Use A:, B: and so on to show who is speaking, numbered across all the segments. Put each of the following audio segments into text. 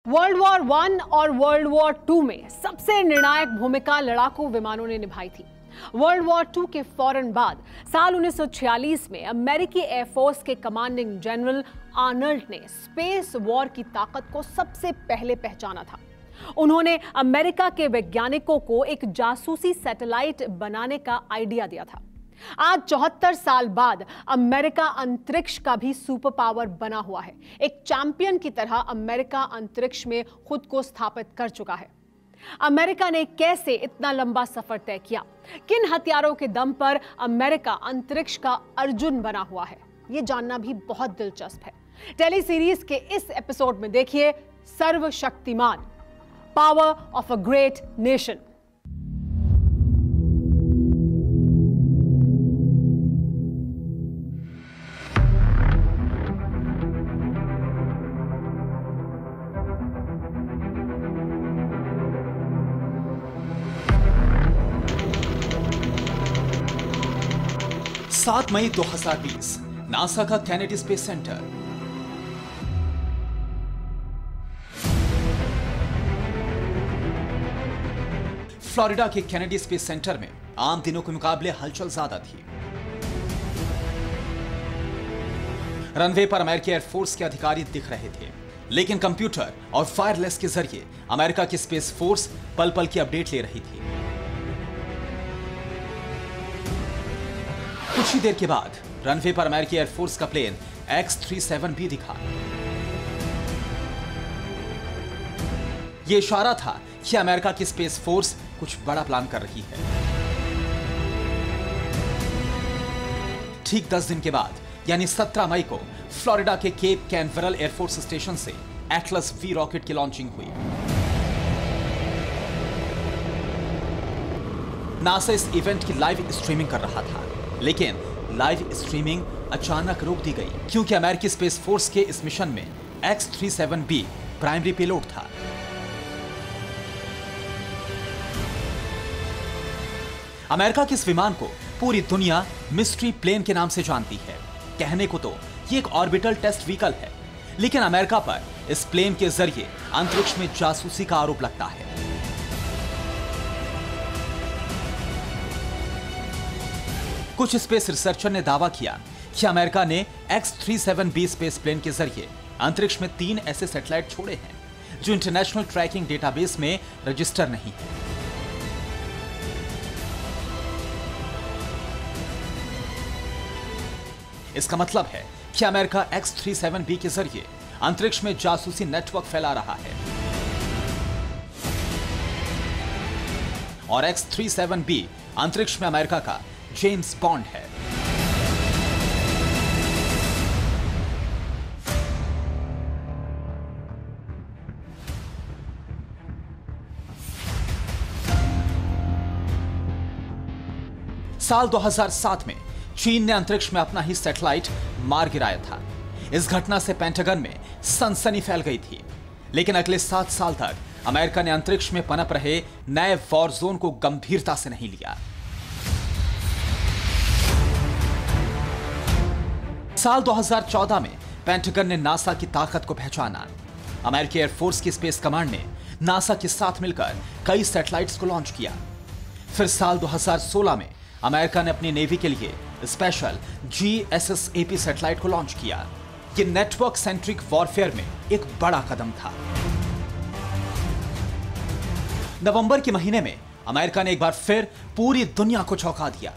A: World war one और world war to में सबसे निर्णायक भूमिका लड़ाकू विमानों ने निभाई थी। वर्ल्ड वॉर टू के फौरन बाद साल 1946 में अमेरिकी एयरफोर्स के कमांडिंग जनरल आर्नल्ड ने स्पेस वॉर की ताकत को सबसे पहले पहचाना था। उन्होंने अमेरिका के वैज्ञानिकों को एक जासूसी सैटेलाइट बनाने का आइडिया दिया था। आज 74 साल बाद अमेरिका अंतरिक्ष का भी सुपर पावर बना हुआ है। एक चैंपियन की तरह अमेरिका अंतरिक्ष में खुद को स्थापित कर चुका है। अमेरिका ने कैसे इतना लंबा सफर तय किया? किन हथियारों के दम पर अमेरिका अंतरिक्ष का अर्जुन बना हुआ है? यह जानना भी बहुत दिलचस्प है। टेली सीरीज के इस एपिसोड में देखिए सर्वशक्तिमान, power of a great nation.
B: सात मई 2020 नासा का कैनेडी स्पेस सेंटर। फ्लोरिडा के कैनेडी स्पेस सेंटर में आम दिनों के मुकाबले हलचल ज्यादा थी। रनवे पर अमेरिकी एयरफोर्स के अधिकारी दिख रहे थे, लेकिन कंप्यूटर और फायरलेस के जरिए अमेरिका की स्पेस फोर्स पल पल की अपडेट ले रही थी। कुछ ही देर के बाद रनवे पर अमेरिकी एयरफोर्स का प्लेन X-37B दिखा। यह इशारा था कि अमेरिका की स्पेस फोर्स कुछ बड़ा प्लान कर रही है। ठीक 10 दिन के बाद यानी 17 मई को फ्लोरिडा के केप कैनवेरल एयरफोर्स स्टेशन से एटलस V रॉकेट की लॉन्चिंग हुई। नासा इस इवेंट की लाइव स्ट्रीमिंग कर रहा था, लेकिन लाइव स्ट्रीमिंग अचानक रोक दी गई क्योंकि अमेरिकी स्पेस फोर्स के इस मिशन में X-37B प्राइमरी पेलोड था। अमेरिका के इस विमान को पूरी दुनिया मिस्ट्री प्लेन के नाम से जानती है। कहने को तो ये एक ऑर्बिटल टेस्ट व्हीकल है, लेकिन अमेरिका पर इस प्लेन के जरिए अंतरिक्ष में जासूसी का आरोप लगता है। कुछ स्पेस रिसर्चर ने दावा किया कि अमेरिका ने X-37B स्पेस प्लेन के जरिए अंतरिक्ष में 3 ऐसे सैटेलाइट छोड़े हैं जो इंटरनेशनल ट्रैकिंग डेटाबेस में रजिस्टर नहीं है। इसका मतलब है कि अमेरिका X-37B के जरिए अंतरिक्ष में जासूसी नेटवर्क फैला रहा है और X-37B अंतरिक्ष में अमेरिका का जेम्स बॉन्ड है। साल 2007 में चीन ने अंतरिक्ष में अपना ही सैटेलाइट मार गिराया था। इस घटना से पेंटागन में सनसनी फैल गई थी, लेकिन अगले 7 साल तक अमेरिका ने अंतरिक्ष में पनप रहे नए वॉर जोन को गंभीरता से नहीं लिया। साल 2014 में पेंटागन ने नासा की ताकत को पहचाना। अमेरिकी एयरफोर्स की स्पेस कमांड ने नासा के साथ मिलकर कई सैटेलाइट्स को लॉन्च किया। फिर साल 2016 में अमेरिका ने अपनी नेवी के लिए स्पेशल GSSAP सैटेलाइट को लॉन्च किया। यह नेटवर्क सेंट्रिक वॉरफेयर में एक बड़ा कदम था। नवंबर के महीने में अमेरिका ने एक बार फिर पूरी दुनिया को चौंका दिया।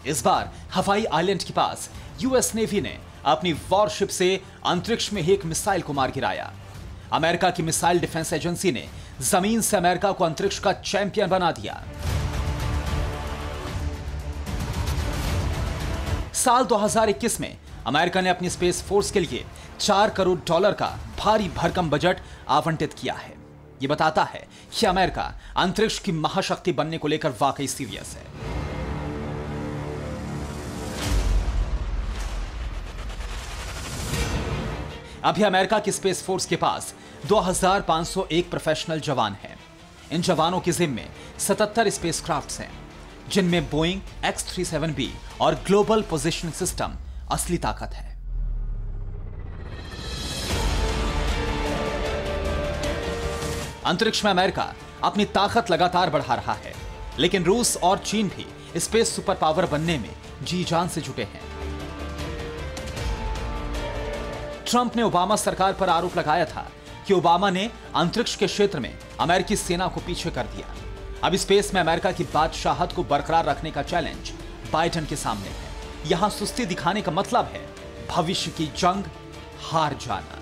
B: इस बार हवाई आइलैंड के पास यूएस नेवी ने अपनी वॉरशिप से अंतरिक्ष में एक मिसाइल को मार गिराया। अमेरिका की मिसाइल डिफेंस एजेंसी ने जमीन से अमेरिका को अंतरिक्ष का चैंपियन बना दिया। साल 2021 में अमेरिका ने अपनी स्पेस फोर्स के लिए $4 करोड़ का भारी भरकम बजट आवंटित किया है। यह बताता है कि अमेरिका अंतरिक्ष की महाशक्ति बनने को लेकर वाकई सीरियस है। अभी अमेरिका की स्पेस फोर्स के पास 2501 प्रोफेशनल जवान हैं। इन जवानों के जिम्मे 77 स्पेसक्राफ्ट्स हैं, जिनमें बोइंग X-37B और ग्लोबल पोजिशनिंग सिस्टम असली ताकत है। अंतरिक्ष में अमेरिका अपनी ताकत लगातार बढ़ा रहा है, लेकिन रूस और चीन भी स्पेस सुपर पावर बनने में जी जान से जुटे हैं। ट्रंप ने ओबामा सरकार पर आरोप लगाया था कि ओबामा ने अंतरिक्ष के क्षेत्र में अमेरिकी सेना को पीछे कर दिया। अब स्पेस में अमेरिका की बादशाहत को बरकरार रखने का चैलेंज बाइडेन के सामने है। यहां सुस्ती दिखाने का मतलब है भविष्य की जंग हार जाना।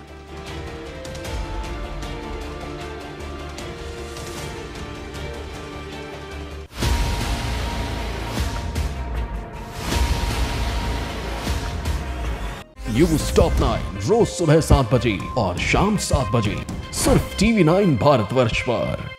C: न्यूज टॉप 9 रोज सुबह 7 बजे और शाम 7 बजे सिर्फ TV9 भारतवर्ष पर।